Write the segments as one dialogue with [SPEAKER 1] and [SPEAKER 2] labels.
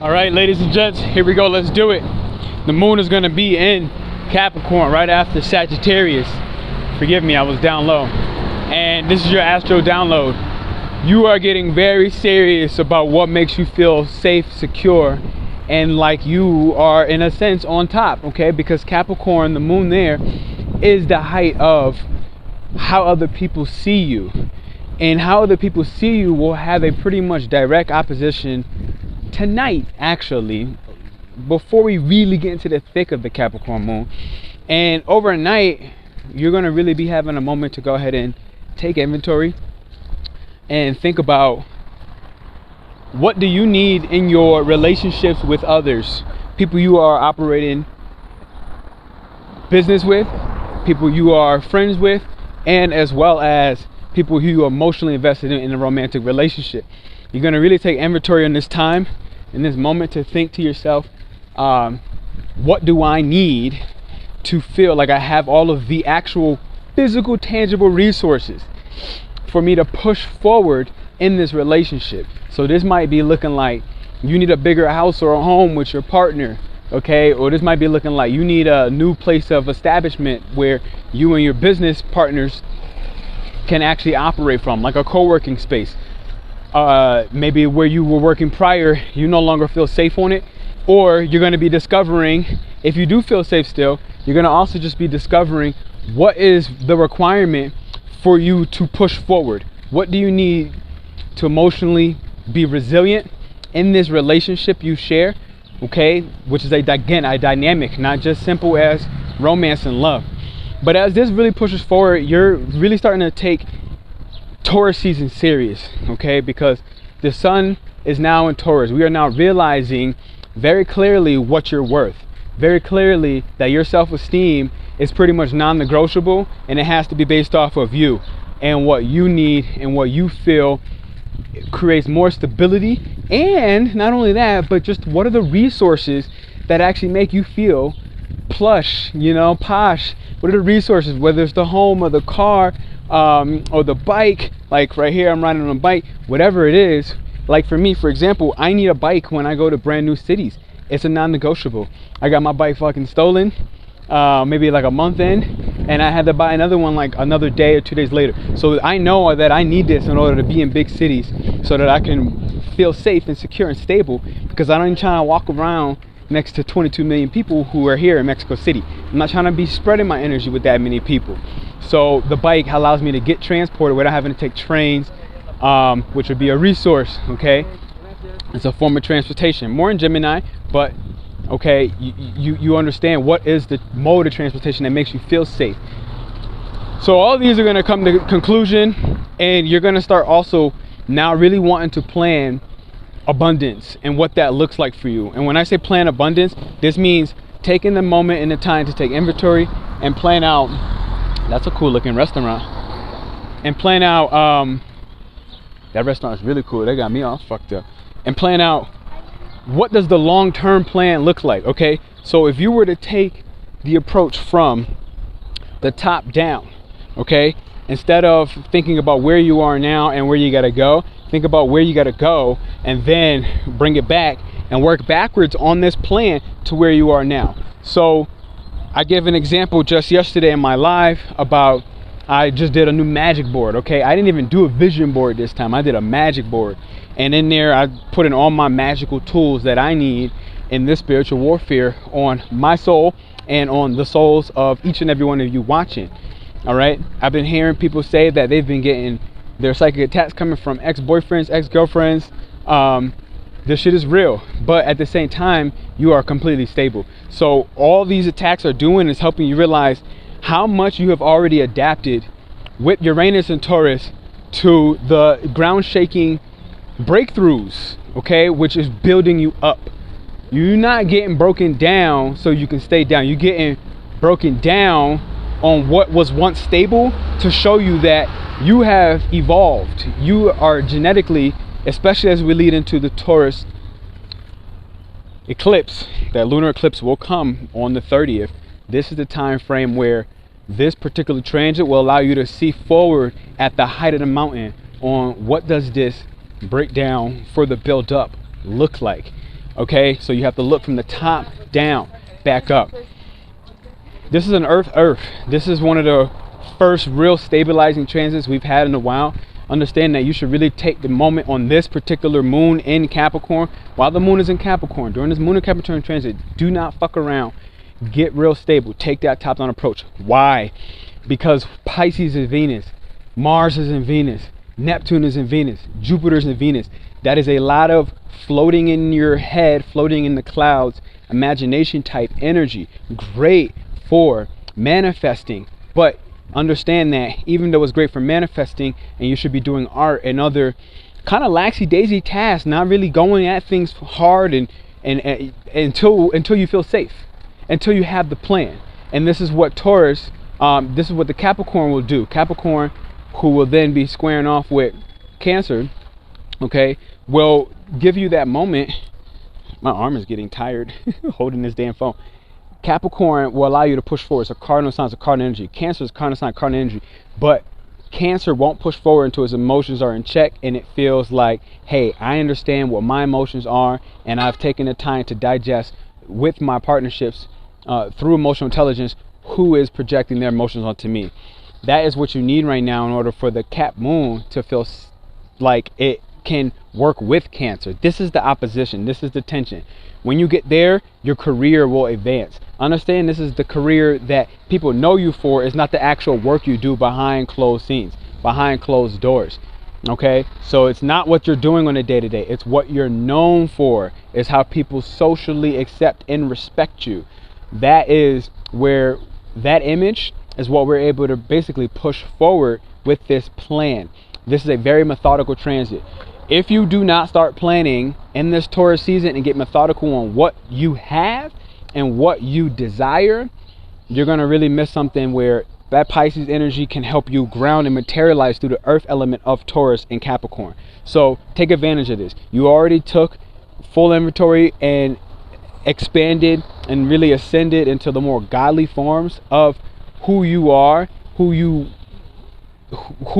[SPEAKER 1] All right, ladies and gents, here we go. Let's do it. The moon is going to be in Capricorn right after Sagittarius. Forgive me, I was down low. And this is your astro download. You are getting very serious about what makes you feel safe, secure, and like you are, in a sense, on top, okay? Because Capricorn, the moon there, is the height of how other people see you. And how other people see you will have a pretty much direct opposition tonight, actually, before we really get into the thick of the Capricorn moon. And overnight, you're going to really be having a moment to go ahead and take inventory and think about, what do you need in your relationships with others, people you are operating business with, people you are friends with, and as well as people who you are emotionally invested in a romantic relationship. You're going to really take inventory in this time, in this moment, to think to yourself, what do I need to feel like I have all of the actual physical, tangible resources for me to push forward in this relationship. So this might be looking like you need a bigger house or a home with your partner, okay? Or this might be looking like you need a new place of establishment where you and your business partners can actually operate from, like a co-working space. Maybe where you were working prior, you no longer feel safe on it, or you're going to be discovering, if you do feel safe still, you're going to also just be discovering what is the requirement for you to push forward. What do you need to emotionally be resilient in this relationship you share, okay? Which is again a dynamic, not just simple as romance and love. But as this really pushes forward, you're really starting to take Taurus season serious, okay? Because the sun is now in Taurus. We are now realizing very clearly what you're worth, very clearly that your self-esteem is pretty much non-negotiable, and it has to be based off of you and what you need and what you feel creates more stability. And not only that, but just what are the resources that actually make you feel plush, you know, posh. What are the resources, whether it's the home or the car, or the bike, like right here I'm riding on a bike, whatever it is. Like for me, for example, I need a bike when I go to brand new cities. It's a non-negotiable. I got my bike fucking stolen maybe like a month in, and I had to buy another one like another day or 2 days later. So I know that I need this in order to be in big cities so that I can feel safe and secure and stable, because I don't even try to walk around next to 22 million people who are here in Mexico City. I'm not trying to be spreading my energy with that many people. So the bike allows me to get transported without having to take trains, which would be a resource, okay? It's a form of transportation, more in Gemini, but okay, you understand what is the mode of transportation that makes you feel safe. So all these are going to come to conclusion, and you're going to start also now really wanting to plan abundance and what that looks like for you. And when I say plan abundance, this means taking the moment and the time to take inventory and plan out. That's a cool looking restaurant. And plan out, that restaurant is really cool. They got me all fucked up. And plan out, what does the long-term plan look like, okay? So if you were to take the approach from the top down, okay, instead of thinking about where you are now and where you got to go, think about where you got to go and then bring it back and work backwards on this plan to where you are now. So I gave an example just yesterday in my live about, I just did a new magic board, okay? I didn't even do a vision board this time. I did a magic board. And in there, I put in all my magical tools that I need in this spiritual warfare on my soul and on the souls of each and every one of you watching. All right? I've been hearing people say that they've been getting their psychic attacks coming from ex-boyfriends, ex-girlfriends. This shit is real. But at the same time, you are completely stable. So all these attacks are doing is helping you realize how much you have already adapted with Uranus and Taurus to the ground shaking breakthroughs, okay, which is building you up. You're not getting broken down so you can stay down. You're getting broken down on what was once stable to show you that you have evolved. You are genetically, especially as we lead into the Taurus eclipse, that lunar eclipse will come on the 30th. This is the time frame where this particular transit will allow you to see forward at the height of the mountain on what does this breakdown for the build up look like. Okay, so you have to look from the top down, back up. This is an Earth. This is one of the first real stabilizing transits we've had in a while. Understand that you should really take the moment on this particular moon in Capricorn. While the moon is in Capricorn, during this moon in Capricorn transit, do not fuck around. Get real stable. Take that top-down approach. Why? Because Pisces is Venus, Mars is in Venus, Neptune is in Venus, Jupiter is in Venus. That is a lot of floating in your head, floating in the clouds, imagination type energy. Great for manifesting, but understand that even though it's great for manifesting and you should be doing art and other kind of laxy-daisy tasks, not really going at things hard and until you feel safe, until you have the plan. And this is what Taurus, this is what the Capricorn will do. Capricorn, who will then be squaring off with Cancer, okay, will give you that moment. My arm is getting tired holding this damn phone. Capricorn will allow you to push forward. It's a cardinal sign, it's a cardinal energy. Cancer is cardinal sign, cardinal energy. But Cancer won't push forward until his emotions are in check and it feels like, hey, I understand what my emotions are and I've taken the time to digest with my partnerships through emotional intelligence who is projecting their emotions onto me. That is what you need right now in order for the Cap Moon to feel like it can work with Cancer. This is the opposition. This is the tension. When you get there, your career will advance. Understand, this is the career that people know you for. It's not the actual work you do behind closed scenes, behind closed doors. Okay, so it's not what you're doing on a day-to-day. It's what you're known for. It's how people socially accept and respect you. That is where that image is what we're able to basically push forward with this plan. This is a very methodical transit. If you do not start planning in this Taurus season and get methodical on what you have and what you desire, you're going to really miss something where that Pisces energy can help you ground and materialize through the earth element of Taurus and Capricorn. So take advantage of this. You already took full inventory and expanded and really ascended into the more godly forms of who you are, who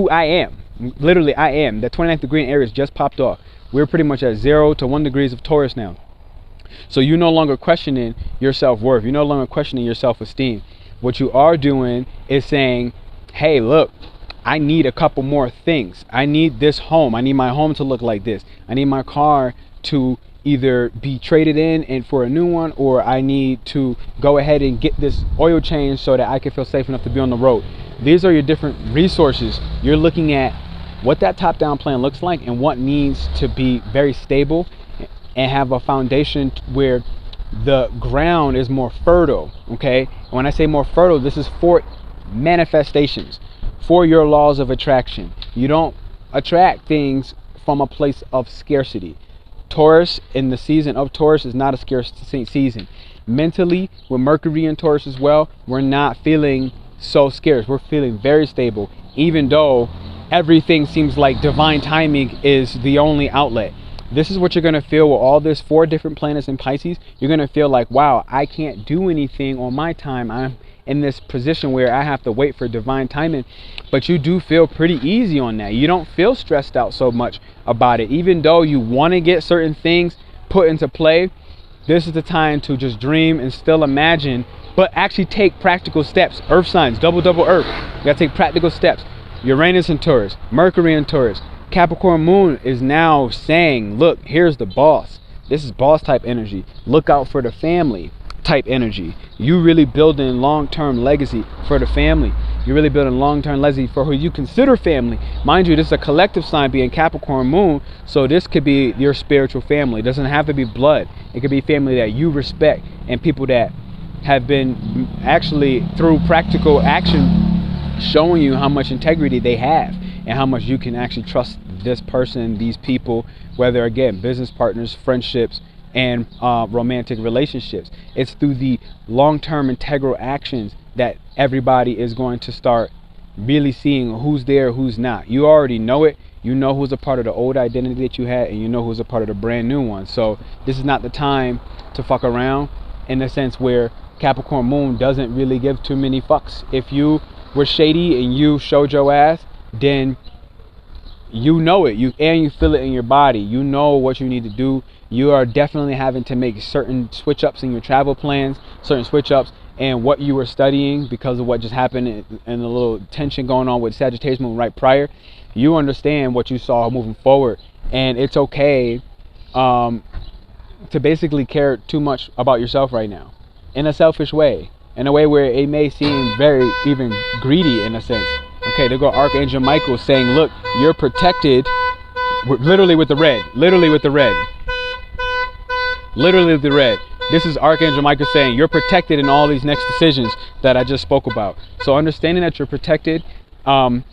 [SPEAKER 1] I am. Literally, I am. The 29th degree in Aries just popped off. We're pretty much at 0 to 1 degrees of Taurus now. So you're no longer questioning your self-worth. You're no longer questioning your self-esteem. What you are doing is saying, hey, look, I need a couple more things. I need this home. I need my home to look like this. I need my car to either be traded in and for a new one, or I need to go ahead and get this oil change so that I can feel safe enough to be on the road. These are your different resources. You're looking at what that top-down plan looks like and what needs to be very stable and have a foundation where the ground is more fertile. Okay, and when I say more fertile, this is for manifestations, for your laws of attraction. You don't attract things from a place of scarcity. Taurus, in the season of Taurus, is not a scarce season. Mentally, with Mercury in Taurus as well, we're not feeling so scarce. We're feeling very stable, even though everything seems like divine timing is the only outlet. This is what you're going to feel with all this 4 different planets in Pisces. You're going to feel like, wow, I can't do anything on my time. I'm in this position where I have to wait for divine timing. But you do feel pretty easy on that. You don't feel stressed out so much about it. Even though you want to get certain things put into play, this is the time to just dream and still imagine, but actually take practical steps. Earth signs, double Earth. You got to take practical steps. Uranus in Taurus, Mercury in Taurus. Capricorn moon is now saying, look, here's the boss. This is boss type energy. Look out for the family type energy. You really building long-term legacy for the family. You're really building long-term legacy for who you consider family. Mind you, this is a collective sign being Capricorn moon, so this could be your spiritual family. It doesn't have to be blood. It could be family that you respect and people that have been actually through practical action showing you how much integrity they have and how much you can actually trust this person, these people, whether again business partners, friendships, and romantic relationships. It's through the long-term integral actions that everybody is going to start really seeing who's there, who's not. You already know it. You know who's a part of the old identity that you had, and you know who's a part of the brand new one. So this is not the time to fuck around, in the sense where Capricorn moon doesn't really give too many fucks. If you were shady and you showed your ass, then you know it. You feel it in your body. You know what you need to do You are definitely having to make certain switch ups in your travel plans, certain switch ups and what you were studying because of what just happened and the little tension going on with Sagittarius moon right prior. You understand what you saw moving forward, and it's okay to basically care too much about yourself right now in a selfish way, in a way where it may seem very even greedy in a sense. Okay, there go Archangel Michael saying, look, you're protected, literally with the red, literally with the red, literally with the red. This is Archangel Michael saying you're protected in all these next decisions that I just spoke about. So understanding that you're protected, you're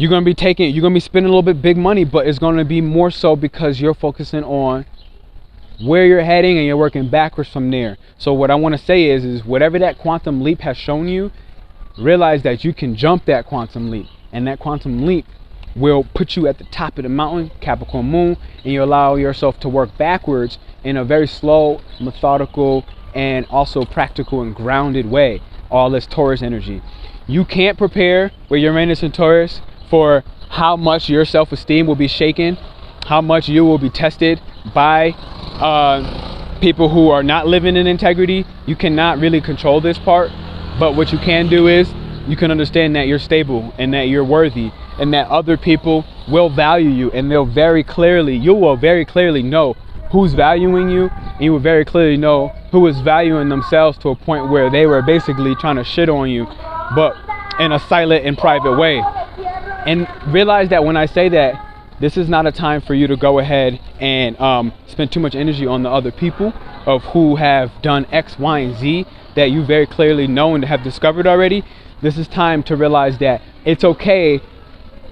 [SPEAKER 1] going to be spending a little bit big money, but it's going to be more so because you're focusing on where you're heading and you're working backwards from there. So what I want to say is whatever that quantum leap has shown you, realize that you can jump that quantum leap, and that quantum leap will put you at the top of the mountain, Capricorn moon, and you allow yourself to work backwards in a very slow, methodical, and also practical and grounded way. All this Taurus energy. You can't prepare with Uranus and Taurus for how much your self-esteem will be shaken, how much you will be tested by people who are not living in integrity. You cannot really control this part, but what you can do is you can understand that you're stable and that you're worthy and that other people will value you, and you will very clearly know who's valuing you, and you will very clearly know who is valuing themselves to a point where they were basically trying to shit on you, but in a silent and private way. And realize that when I say that, this is not a time for you to go ahead and spend too much energy on the other people of who have done X, Y, and Z that you very clearly know and have discovered already. This is time to realize that it's okay,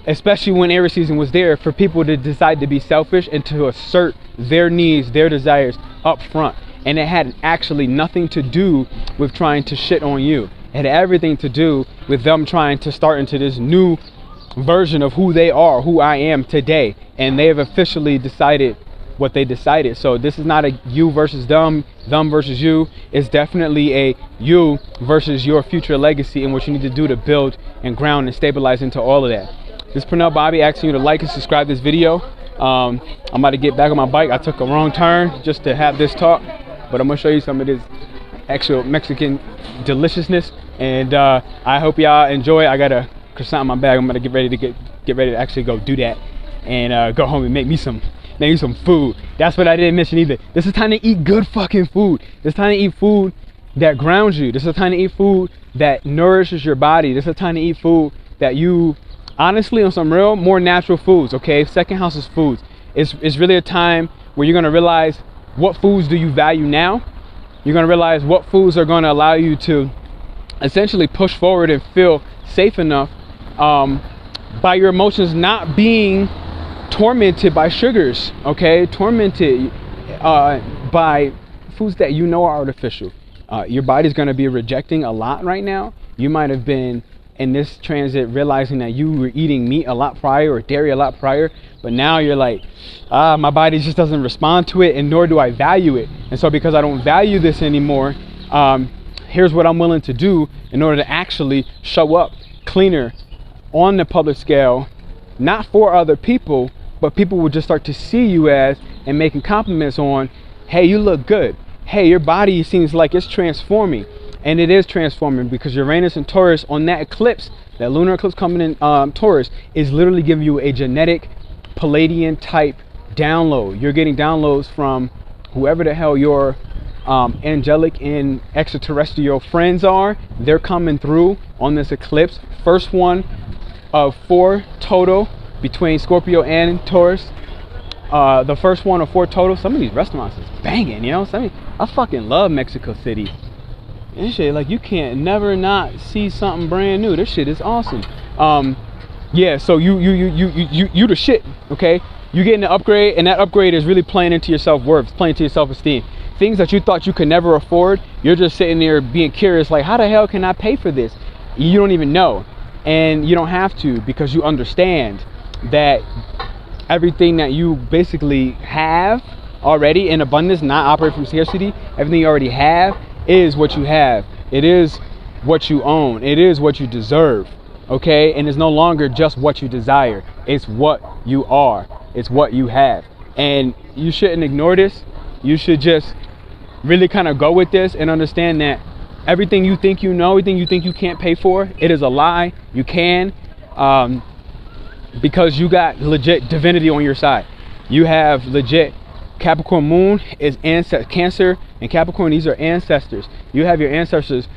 [SPEAKER 1] especially when Aries season was there, for people to decide to be selfish and to assert their needs, their desires up front. And it had actually nothing to do with trying to shit on you. It had everything to do with them trying to start into this new version of who they are, who I am today. And they have officially decided what they decided. So this is not a you versus them versus you. It's definitely a you versus your future legacy and what you need to do to build and ground and stabilize into all of that. This is Pernell Bobby asking you to like and subscribe this video. I'm about to get back on my bike. I took a wrong turn just to have this talk, but I'm gonna show you some of this actual Mexican deliciousness, and I hope y'all enjoy. I got a croissant in my bag. I'm gonna get ready to actually go do that and go home and make me some food. That's what I didn't mention either. This is time to eat good fucking food. This is time to eat food that grounds you. This is time to eat food that nourishes your body. This is time to eat food that you honestly, on some real more natural foods. Okay, second house is foods. It's really a time where you're going to realize what foods do you value now. You're going to realize what foods are going to allow you to essentially push forward and feel safe enough by your emotions not being tormented by sugars, okay, tormented by foods that you know are artificial. Your body's going to be rejecting a lot right now. You might have been in this transit realizing that you were eating meat a lot prior or dairy a lot prior, but now you're like, my body just doesn't respond to it, and nor do I value it. And so because I don't value this anymore, here's what I'm willing to do in order to actually show up cleaner on the public scale, not for other people, but people will just start to see you as and making compliments on, hey, you look good. Hey, your body seems like it's transforming. And it is transforming because Uranus and Taurus on that eclipse, that lunar eclipse coming in Taurus, is literally giving you a genetic Palladian type download. You're getting downloads from whoever the hell your angelic and extraterrestrial friends are. They're coming through on this eclipse. First one of 4 total between Scorpio and Taurus. The first one of 4 total. Some of these restaurants is banging, you know. I fucking love Mexico City. And shit, like, you can't never not see something brand new. This shit is awesome. Yeah, so you the shit, okay? You're getting an upgrade, and that upgrade is really playing into your self-worth, playing into your self-esteem. Things that you thought you could never afford, you're just sitting there being curious, like, how the hell can I pay for this? You don't even know. And you don't have to, because you understand that everything that you basically have already in abundance, not operate from scarcity, everything you already have is what you have. It is what you own. It is what you deserve, okay? And it's no longer just what you desire. It's what you are. It's what you have. And you shouldn't ignore this. You should just really kind of go with this and understand that everything you think you know, everything you think you can't pay for, it is a lie. You can, because you got legit divinity on your side. You have legit Capricorn moon is Cancer and Capricorn. These are ancestors. You have your ancestors.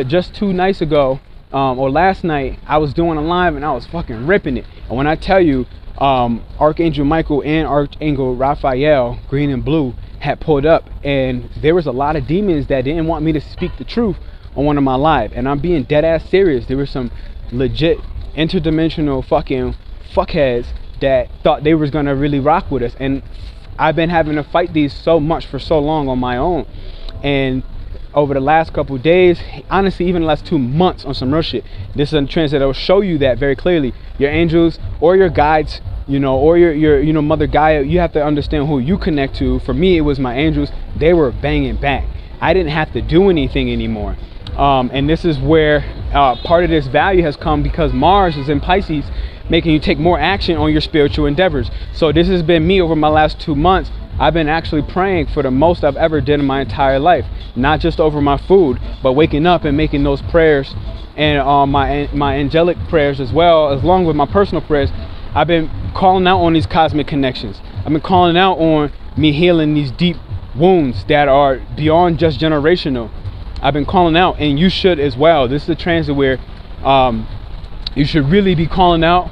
[SPEAKER 1] Just 2 nights ago, or last night, I was doing a live and I was fucking ripping it. And when I tell you, Archangel Michael and Archangel Raphael, green and blue, had pulled up, and there was a lot of demons that didn't want me to speak the truth on one of my live. And I'm being dead ass serious. There were some legit interdimensional fucking fuckheads that thought they was gonna really rock with us, and I've been having to fight these so much for so long on my own. And over the last couple days, honestly even the last 2 months, on some real shit, this is a transit that will show you that very clearly. Your angels or your guides, you know, or your you know, Mother Gaia, you have to understand who you connect to. For me, it was my angels. They were banging back. I didn't have to do anything anymore. And this is where part of this value has come, because Mars is in Pisces, making you take more action on your spiritual endeavors. So this has been me over my last 2 months. I've been actually praying for the most I've ever did in my entire life, not just over my food, but waking up and making those prayers, and my angelic prayers as well, along with my personal prayers. I've been calling out on these cosmic connections. I've been calling out on me healing these deep wounds that are beyond just generational. I've been calling out, and you should as well. This is a transit where you should really be calling out,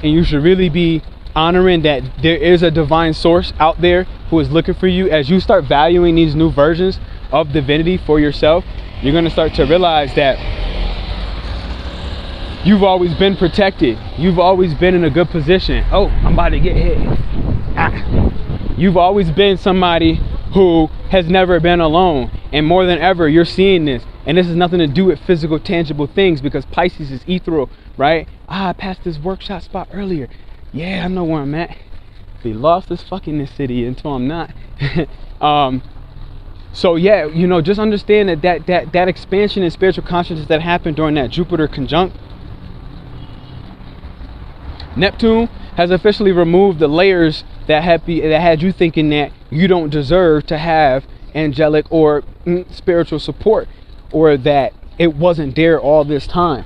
[SPEAKER 1] and you should really be honoring that there is a divine source out there who is looking for you. As you start valuing these new versions of divinity for yourself, you're going to start to realize that you've always been protected. You've always been in a good position. Oh, I'm about to get hit. You've always been somebody who has never been alone, and more than ever you're seeing this. And this has nothing to do with physical, tangible things, because Pisces is ethereal, right? I passed this workshop spot earlier. Yeah, I know where I'm at. Be lost as fuck in this city until I'm not. So yeah, you know, just understand that expansion in spiritual consciousness that happened during that Jupiter conjunct Neptune has officially removed the layers that had you thinking that you don't deserve to have angelic or spiritual support, or that it wasn't there all this time.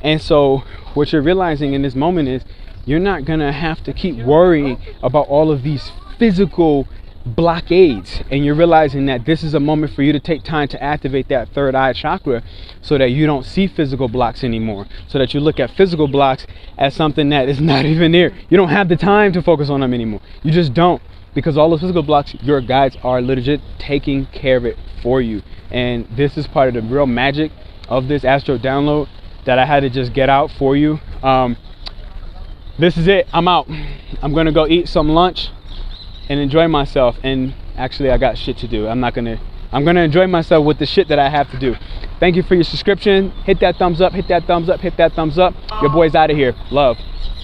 [SPEAKER 1] And so what you're realizing in this moment is you're not gonna have to keep worrying about all of these physical blockades, and you're realizing that this is a moment for you to take time to activate that third eye chakra, so that you don't see physical blocks anymore, so that you look at physical blocks as something that is not even there. You don't have the time to focus on them anymore. You just don't, because all those physical blocks, your guides are legit taking care of it for you. And this is part of the real magic of this astro download that I had to just get out for you. This is it. I'm out. I'm gonna go eat some lunch and enjoy myself. And actually, I got shit to do. I'm gonna enjoy myself with the shit that I have to do. Thank you for your subscription. Hit that thumbs up, hit that thumbs up, hit that thumbs up. Your boy's out of here. Love.